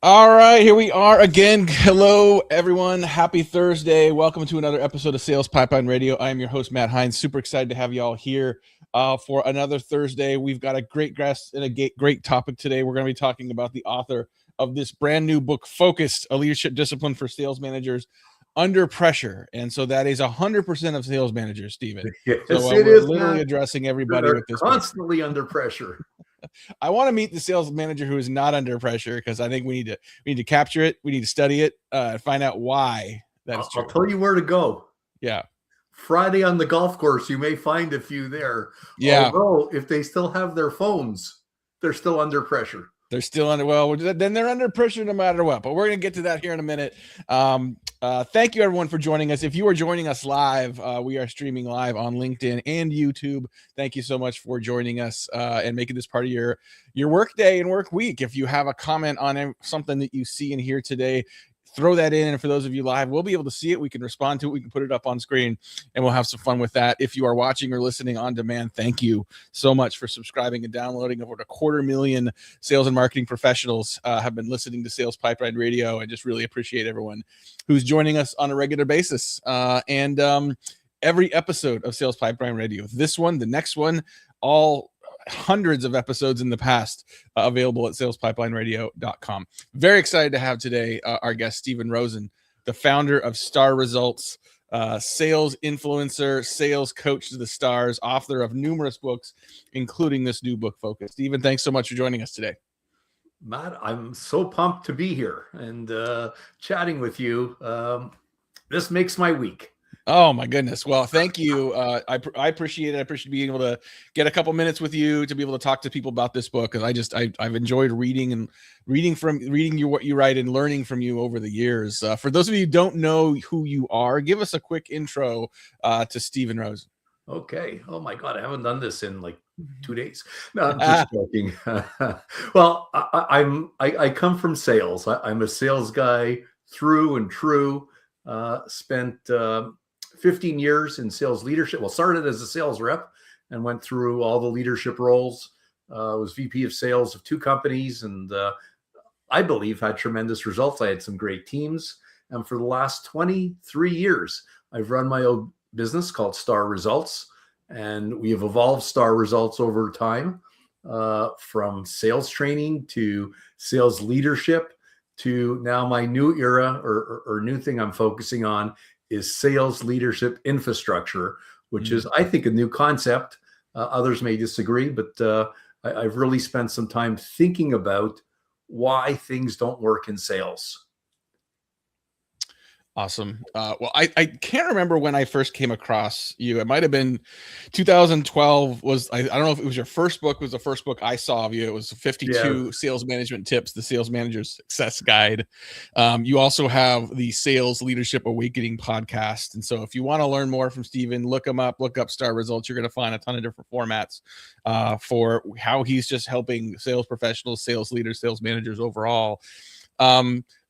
All right, here we are again. Hello, everyone. Happy Thursday. Welcome to another episode of Sales Pipeline Radio. I am your host, Matt Heinz. Super excited to have you all here for another Thursday. We've got a great guest and a great topic today. We're going to be talking about the author of this brand new book, Focused, a leadership discipline for sales managers under pressure. And so that is 100% of sales managers, Stephen. Yes, So it we're is, literally Matt. addressing everybody They're with this book. constantly under pressure. I want to meet the sales manager who is not under pressure because I think we need to capture it. We need to study it, find out why that's true. I'll tell you where to go. Yeah. Friday on the golf course, you may find a few there. Yeah. Although, if they still have their phones, they're still under pressure. They're still under, well, then they're under pressure no matter what. But we're going to get to that here in a minute. Thank you, everyone, for joining us. If you are joining us live, we are streaming live on LinkedIn and YouTube. Thank you so much for joining us and making this part of your work day and work week. If you have a comment on something that you see and hear today, throw that in. And for those of you live, we'll be able to see it. We can respond to it. We can put it up on screen and we'll have some fun with that. If you are watching or listening on demand, thank you so much for subscribing and downloading. Over 250,000 sales and marketing professionals have been listening to Sales Pipeline Radio. I just really appreciate everyone who's joining us on a regular basis. Every episode of Sales Pipeline Radio, this one, the next one, all hundreds of episodes in the past available at salespipelineradio.com. Very excited to have today our guest, Stephen Rosen, the founder of Star Results, sales influencer, sales coach to the stars, author of numerous books, including this new book, Focus. Stephen, thanks so much for joining us today. Matt, I'm so pumped to be here and chatting with you. This makes my week. Oh my goodness. Well, thank you. I appreciate it. I appreciate being able to get a couple minutes with you to be able to talk to people about this book. Cause I've enjoyed reading what you write and learning from you over the years. For those of you who don't know who you are, give us a quick intro to Stephen Rosen. Okay. Oh my God. I haven't done this in like 2 days. No, I'm just joking. Well, I come from sales. I'm a sales guy through and true. Spent 15 years in sales leadership. Well, started as a sales rep and went through all the leadership roles. Was VP of sales of 2 companies and I believe had tremendous results. I had some great teams. And for the last 23 years, I've run my own business called Star Results. And we have evolved Star Results over time from sales training to sales leadership to now my new era or new thing I'm focusing on is sales leadership infrastructure, which is, I think, a new concept. Others may disagree, but I've really spent some time thinking about why things don't work in sales. Awesome. Well, I can't remember when I first came across you. It might have been 2012 I don't know if it was your first book. It was the first book I saw of you. It was 52 Sales Management Tips, the Sales Manager's Success Guide. You also have the Sales Leadership Awakening podcast. And so if you want to learn more from Stephen, look him up, look up Star Results. You're going to find a ton of different formats for how he's just helping sales professionals, sales leaders, sales managers overall.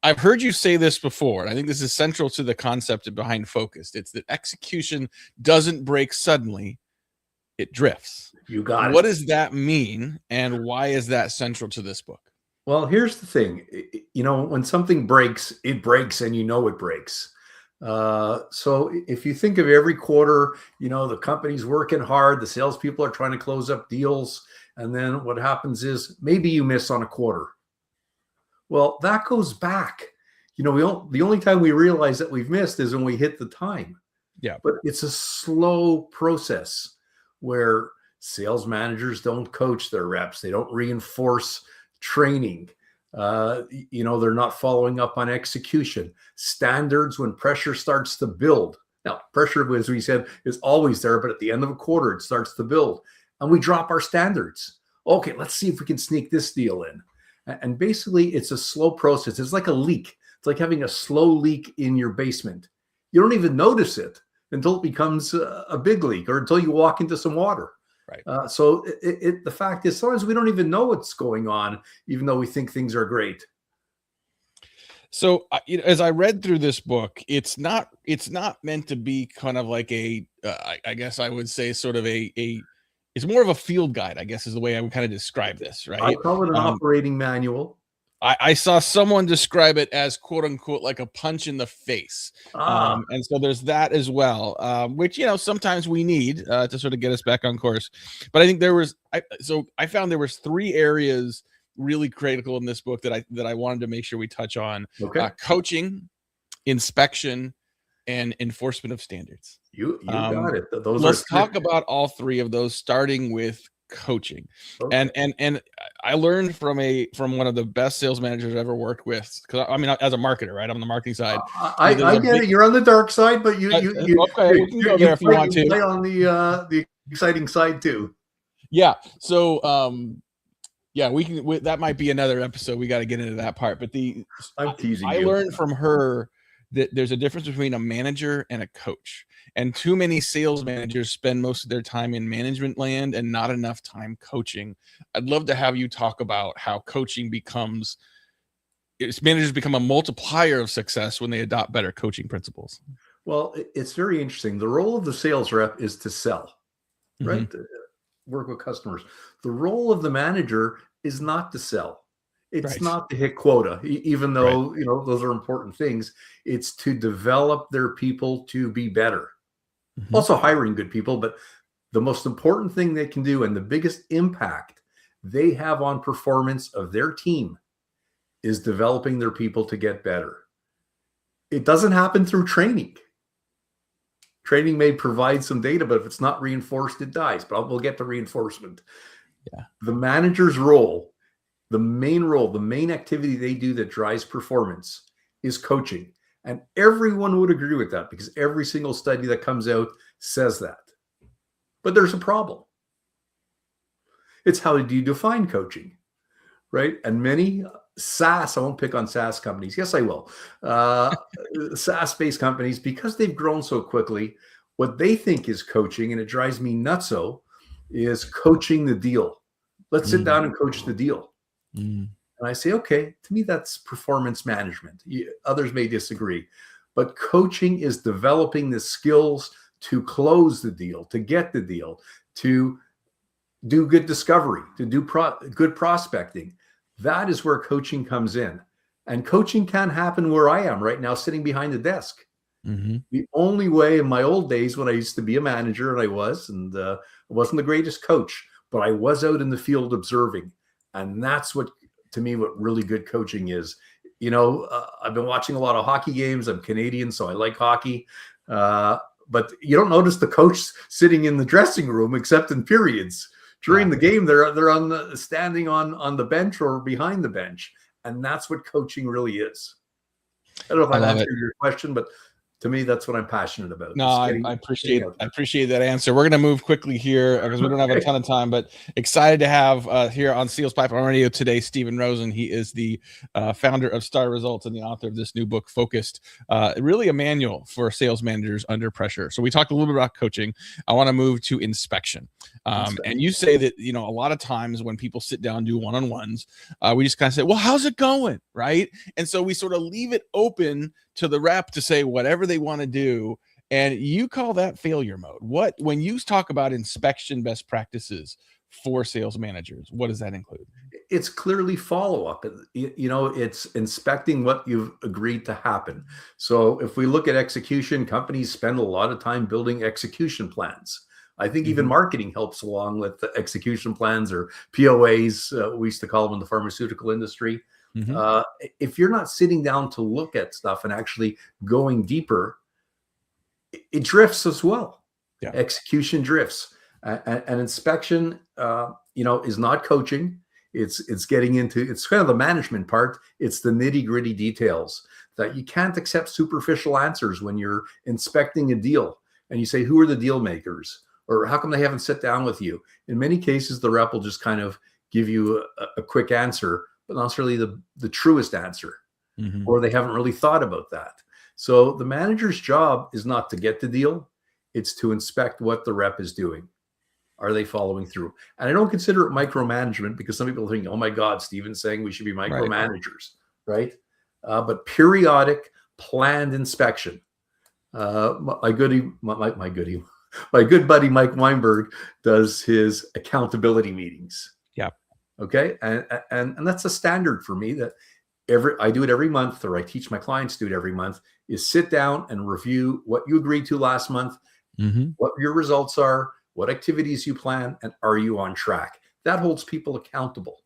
I've heard you say this before, and I think this is central to the concept behind Focused. It's that execution doesn't break suddenly, it drifts. You got it. What does that mean, and why is that central to this book? Well, here's the thing. When something breaks, it breaks, and it breaks. So if you think of every quarter, the company's working hard, the salespeople are trying to close up deals, and then what happens is maybe you miss on a quarter. Well, that goes back. The only time we realize that we've missed is when we hit the time. Yeah. But it's a slow process where sales managers don't coach their reps. They don't reinforce training. They're not following up on execution. Standards when pressure starts to build. Now, pressure, as we said, is always there, but at the end of a quarter, it starts to build. And we drop our standards. Okay, let's see if we can sneak this deal in. And basically, it's a slow process. It's like a leak. It's like having a slow leak in your basement. You don't even notice it until it becomes a big leak or until you walk into some water. Right. So the fact is, sometimes we don't even know what's going on, even though we think things are great. So, as I read through this book, it's not meant to be kind of like I guess I would say sort of it's more of a field guide, I guess is the way I would kind of describe this, right? I call it an operating manual. I saw someone describe it as quote unquote like a punch in the face. And so there's that as well, which, sometimes we need to sort of get us back on course. But I think I found there was 3 areas really critical in this book that I wanted to make sure we touch on. Okay. Coaching, inspection, and enforcement of standards. You got it. Let's talk about all 3 of those, starting with coaching. Okay. And I learned from one of the best sales managers I've ever worked with, because I mean, as a marketer, right? I'm on the marketing side. I get it. You're on the dark side, but you okay, we can go there if you want to. Play on the exciting side too. Yeah. So yeah, we can. That might be another episode. We got to get into that part. But I'm teasing I you. learned from her that there's a difference between a manager and a coach. And too many sales managers spend most of their time in management land and not enough time coaching. I'd love to have you talk about how managers become a multiplier of success when they adopt better coaching principles. Well, it's very interesting. The role of the sales rep is to sell, right? To work with customers. The role of the manager is not to sell. It's not to hit quota, even though, those are important things. It's to develop their people to be better. Also hiring good people, but the most important thing they can do and the biggest impact they have on performance of their team is developing their people to get better. It doesn't happen through training. Training may provide some data, but if it's not reinforced, it dies. But we'll get to reinforcement. Yeah. The manager's role, the main activity they do that drives performance is coaching. And everyone would agree with that because every single study that comes out says that. But there's a problem. It's how do you define coaching, right? And many SaaS, I won't pick on SaaS companies. Yes, I will. SaaS-based companies, because they've grown so quickly, what they think is coaching, and it drives me nutso, is coaching the deal. Let's sit down and coach the deal. And I say, okay, to me, that's performance management. Others may disagree, but coaching is developing the skills to close the deal, to get the deal, to do good discovery, to do good prospecting. That is where coaching comes in. And coaching can happen where I am right now, sitting behind the desk. The only way in my old days when I used to be a manager, and I wasn't the greatest coach, but I was out in the field observing. And that's what really good coaching is. I've been watching a lot of hockey games. I'm Canadian, so I like hockey. But you don't notice the coach sitting in the dressing room except in periods. During the game, they're standing on the bench or behind the bench. And that's what coaching really is. I don't know if I've answered your question, but to me, that's what I'm passionate about. No, I appreciate that answer. We're going to move quickly here because we don't have a ton of time, but excited to have here on Sales Pipeline Radio today, Stephen Rosen. He is the founder of Star Results and the author of this new book, Focused, really a manual for sales managers under pressure. So we talked a little bit about coaching. I want to move to inspection. And you say that, a lot of times when people sit down and do one-on-ones, we just kind of say, well, how's it going? Right. And so we sort of leave it open to the rep to say whatever they want to do. And you call that failure mode. When you talk about inspection best practices for sales managers, what does that include? It's clearly follow-up. It's inspecting what you've agreed to happen. So if we look at execution, companies spend a lot of time building execution plans. I think even marketing helps along with the execution plans or POAs. We used to call them in the pharmaceutical industry. If you're not sitting down to look at stuff and actually going deeper, it drifts as well. Yeah. Execution drifts. And inspection, is not coaching. It's getting into, it's kind of the management part. It's the nitty-gritty details that you can't accept superficial answers when you're inspecting a deal and you say, who are the deal makers? Or how come they haven't sat down with you? In many cases, the rep will just kind of give you a quick answer, but not necessarily the truest answer, or they haven't really thought about that. So the manager's job is not to get the deal. It's to inspect what the rep is doing. Are they following through? And I don't consider it micromanagement because some people think, oh my God, Stephen's saying we should be micromanagers, right? But periodic planned inspection. My good buddy, Mike Weinberg, does his accountability meetings. Yeah. Okay. And that's a standard for me that I do it every month, or I teach my clients to do it every month, is sit down and review what you agreed to last month, what your results are, what activities you plan, and are you on track? That holds people accountable.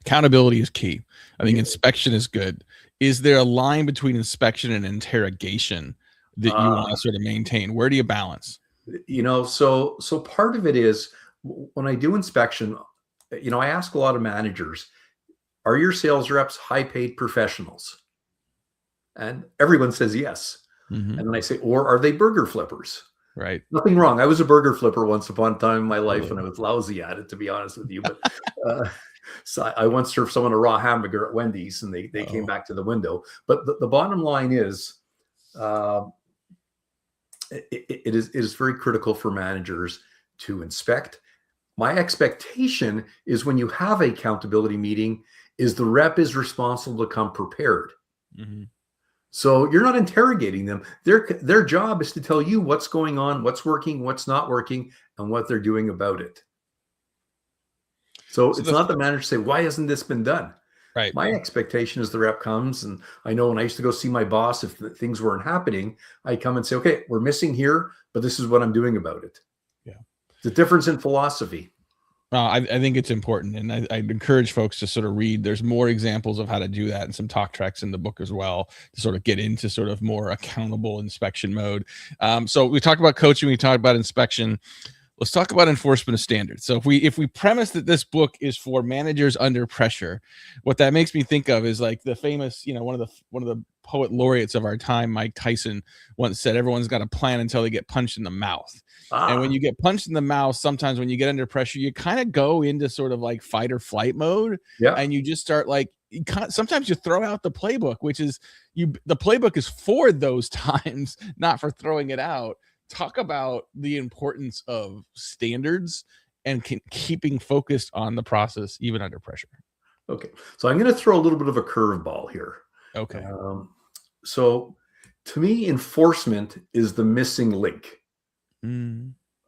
Accountability is key. I think inspection is good. Is there a line between inspection and interrogation that you want to sort of maintain? Where do you balance? So part of it is when I do inspection, I ask a lot of managers, are your sales reps high paid professionals? And everyone says yes. And then I say, or are they burger flippers? Right. Nothing wrong. I was a burger flipper once upon a time in my life, and I was lousy at it, to be honest with you. But so I once served someone a raw hamburger at Wendy's, and they came back to the window. But the bottom line is, it is very critical for managers to inspect. My expectation is when you have a accountability meeting, is the rep is responsible to come prepared. So you're not interrogating them. Their job is to tell you what's going on, what's working, what's not working, and what they're doing about it. So it's not the manager say, why hasn't this been done? Right. My expectation is the rep comes, and I know when I used to go see my boss, if things weren't happening, I come and say, okay, we're missing here, but this is what I'm doing about it. Yeah. The difference in philosophy. I think it's important, and I'd encourage folks to sort of read. There's more examples of how to do that and some talk tracks in the book as well to sort of get into sort of more accountable inspection mode. So we talked about coaching, we talked about inspection. Let's talk about enforcement of standards. So if we premise that this book is for managers under pressure, what that makes me think of is like the famous, one of the poet laureates of our time, Mike Tyson, once said, everyone's got a plan until they get punched in the mouth. And when you get punched in the mouth, sometimes when you get under pressure, you kind of go into sort of like fight or flight mode. Yeah. And you just start like, sometimes you throw out the playbook, which is the playbook is for those times, not for throwing it out. Talk about the importance of standards and keeping focused on the process, even under pressure. Okay. So I'm going to throw a little bit of a curveball here. Okay. So to me, enforcement is the missing link.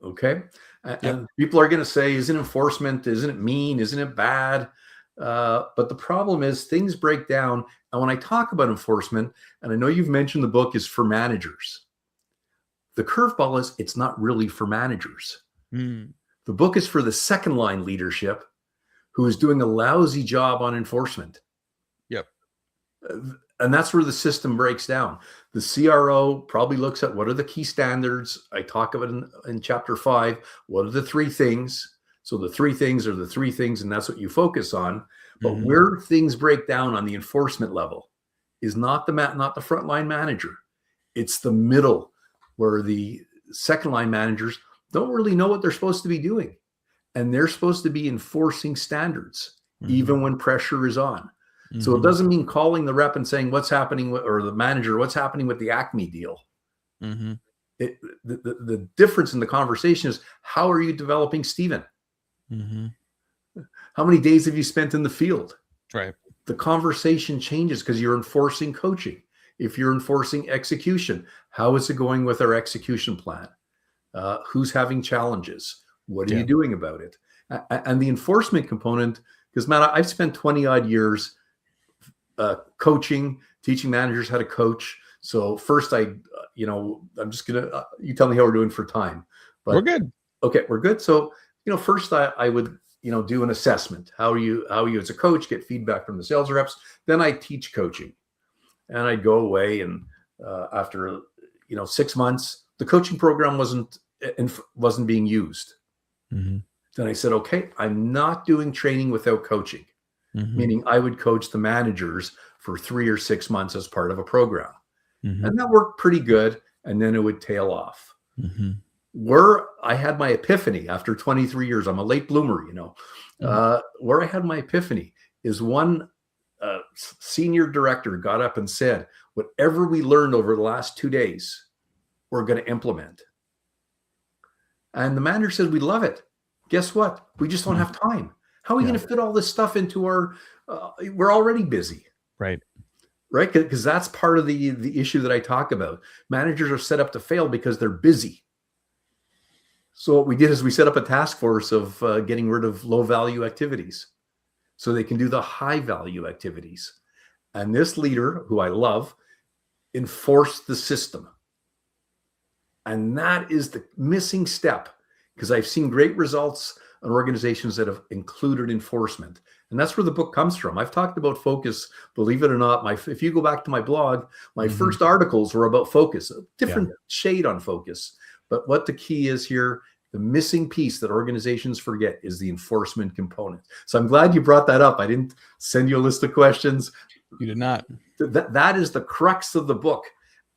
Okay. And people are going to say, isn't it mean? Isn't it bad? But the problem is things break down. And when I talk about enforcement, and I know you've mentioned the book is for managers, the curveball is it's not really for managers. The book is for the second line leadership who is doing a lousy job on enforcement. Yep. And that's where the system breaks down. The CRO probably looks at what are the key standards. I talk about in chapter 5. What are the 3 things? So the 3 things are the 3 things, and that's what you focus on. But where things break down on the enforcement level is not the frontline manager. It's the middle, where the second line managers don't really know what they're supposed to be doing. And they're supposed to be enforcing standards, even when pressure is on. So it doesn't mean calling the rep and saying what's happening or the manager, what's happening with the Acme deal. The difference in the conversation is, how are you developing Steven? How many days have you spent in the field? Right. The conversation changes because you're enforcing coaching. If you're enforcing execution, how is it going with our execution plan? Who's having challenges? What are you doing about it? And the enforcement component, because Matt, I've spent 20 odd years coaching, teaching managers how to coach. So first I'm just going to, you tell me how we're doing for time. But, we're good. Okay, we're good. So, first I would, do an assessment. How are you as a coach, get feedback from the sales reps. Then I teach coaching. And I'd go away, and after 6 months, the coaching program wasn't being used. Then I said, okay, I'm not doing training without coaching, meaning I would coach the managers for 3 or 6 months as part of a program, and that worked pretty good. And then it would tail off. Where I had my epiphany after 23 years, I'm a late bloomer, where I had my epiphany is one senior director got up and said, whatever we learned over the last 2 days, we're going to implement. And the manager said, we love it. Guess what? We just don't have time. How are we going to fit all this stuff into our, we're already busy. Right. Right. Because that's part of the issue that I talk about. Managers are set up to fail because they're busy. So what we did is we set up a task force of getting rid of low value activities so they can do the high value activities. And this leader, who I love, enforced the system. And that is the missing step, because I've seen great results on organizations that have included enforcement. And that's where the book comes from. I've talked about focus, believe it or not. If you go back to my blog, my first articles were about focus, a different shade on focus. But what the key is here, the missing piece that organizations forget is the enforcement component. So I'm glad you brought that up. I didn't send you a list of questions. You did not. That is the crux of the book.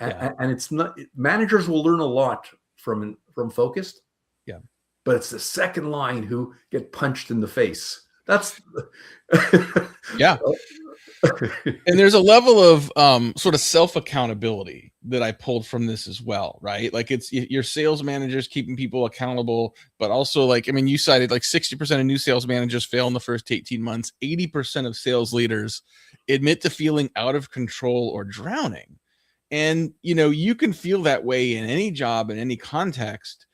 And it's not, managers will learn a lot from focused. Yeah. But it's the second line who get punched in the face. That's yeah. And there's a level of sort of self-accountability that I pulled from this as well, right? Like it's your sales managers keeping people accountable, but also like, I mean, you cited like 60% of new sales managers fail in the first 18 months. 80% of sales leaders admit to feeling out of control or drowning. And, you know, you can feel that way in any job, in any context,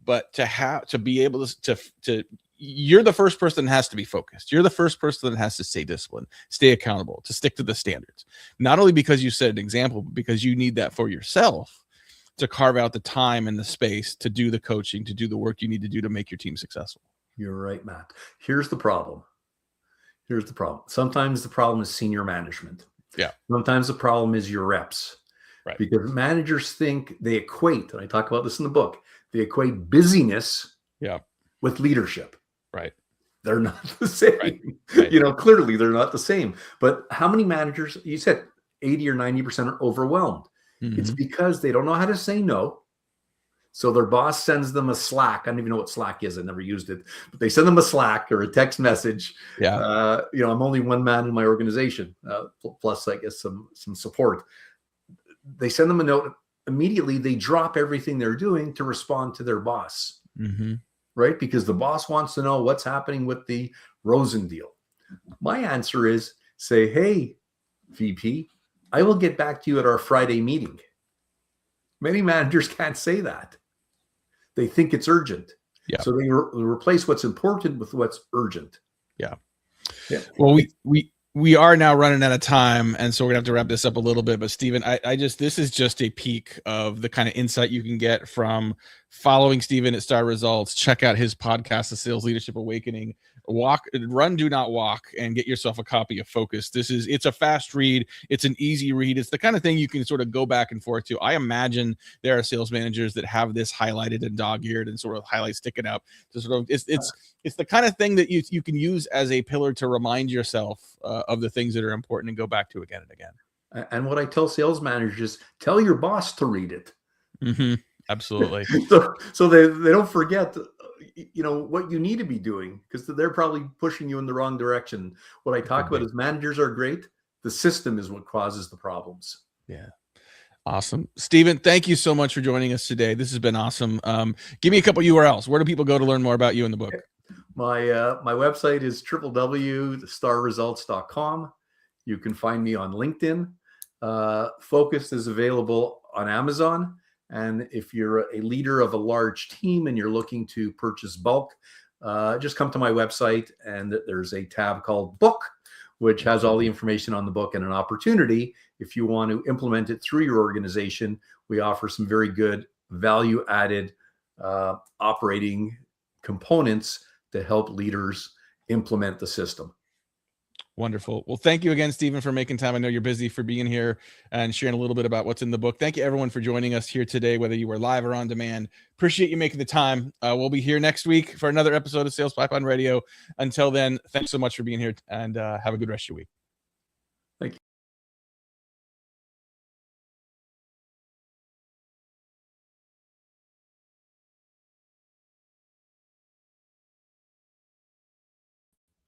but to be able to you're the first person that has to be focused. You're the first person that has to stay disciplined, stay accountable, to stick to the standards. Not only because you set an example, but because you need that for yourself to carve out the time and the space to do the coaching, to do the work you need to do to make your team successful. You're right, Matt. Here's the problem. Sometimes the problem is senior management. Yeah. Sometimes the problem is your reps. Right. Because managers think they equate, and I talk about this in the book, they equate busyness with leadership. Right. They're not the same. Right. You know, clearly they're not the same. But how many managers, you said 80 or 90% are overwhelmed. It's because they don't know how to say no. So their boss sends them a Slack. I don't even know what Slack is. I never used it. But they send them a Slack or a text message. Yeah. You know, I'm only one man in my organization, plus I guess some support. They send them a note. Immediately, they drop everything they're doing to respond to their boss. Right? Because the boss wants to know what's happening with the Rosen deal. My answer is say, hey, VP, I will get back to you at our Friday meeting. Many managers can't say that. They think it's urgent. Yeah. So they replace what's important with what's urgent. Yeah. Well, we are now running out of time, and so we're gonna have to wrap this up a little bit. But Stephen, this is just a peek of the kind of insight you can get from following Stephen at Star Results. Check out his podcast, The Sales Leadership Awakening. Run, do not walk, and get yourself a copy of Focus. It's a fast read. It's an easy read. It's the kind of thing you can sort of go back and forth to. I imagine there are sales managers that have this highlighted and dog-eared and sort of highlights sticking up. To sort of, it's the kind of thing that you can use as a pillar to remind yourself of the things that are important and go back to again and again. And what I tell sales managers, tell your boss to read it. Absolutely. so they don't forget, you know, what you need to be doing, because they're probably pushing you in the wrong direction. What I talk about is managers are great. The system is what causes the problems. Yeah. Awesome. Stephen, thank you so much for joining us today. This has been awesome. Give me a couple URLs. Where do people go to learn more about you in the book? My website is www.starresults.com. You can find me on LinkedIn. Focus is available on Amazon. And if you're a leader of a large team and you're looking to purchase bulk, just come to my website, and there's a tab called Book, which has all the information on the book and an opportunity. If you want to implement it through your organization, we offer some very good value-added operating components to help leaders implement the system. Wonderful. Well, thank you again, Stephen, for making time. I know you're busy, for being here and sharing a little bit about what's in the book. Thank you, everyone, for joining us here today, whether you were live or on demand. Appreciate you making the time. We'll be here next week for another episode of Sales Pipeline Radio. Until then, thanks so much for being here, and have a good rest of your week.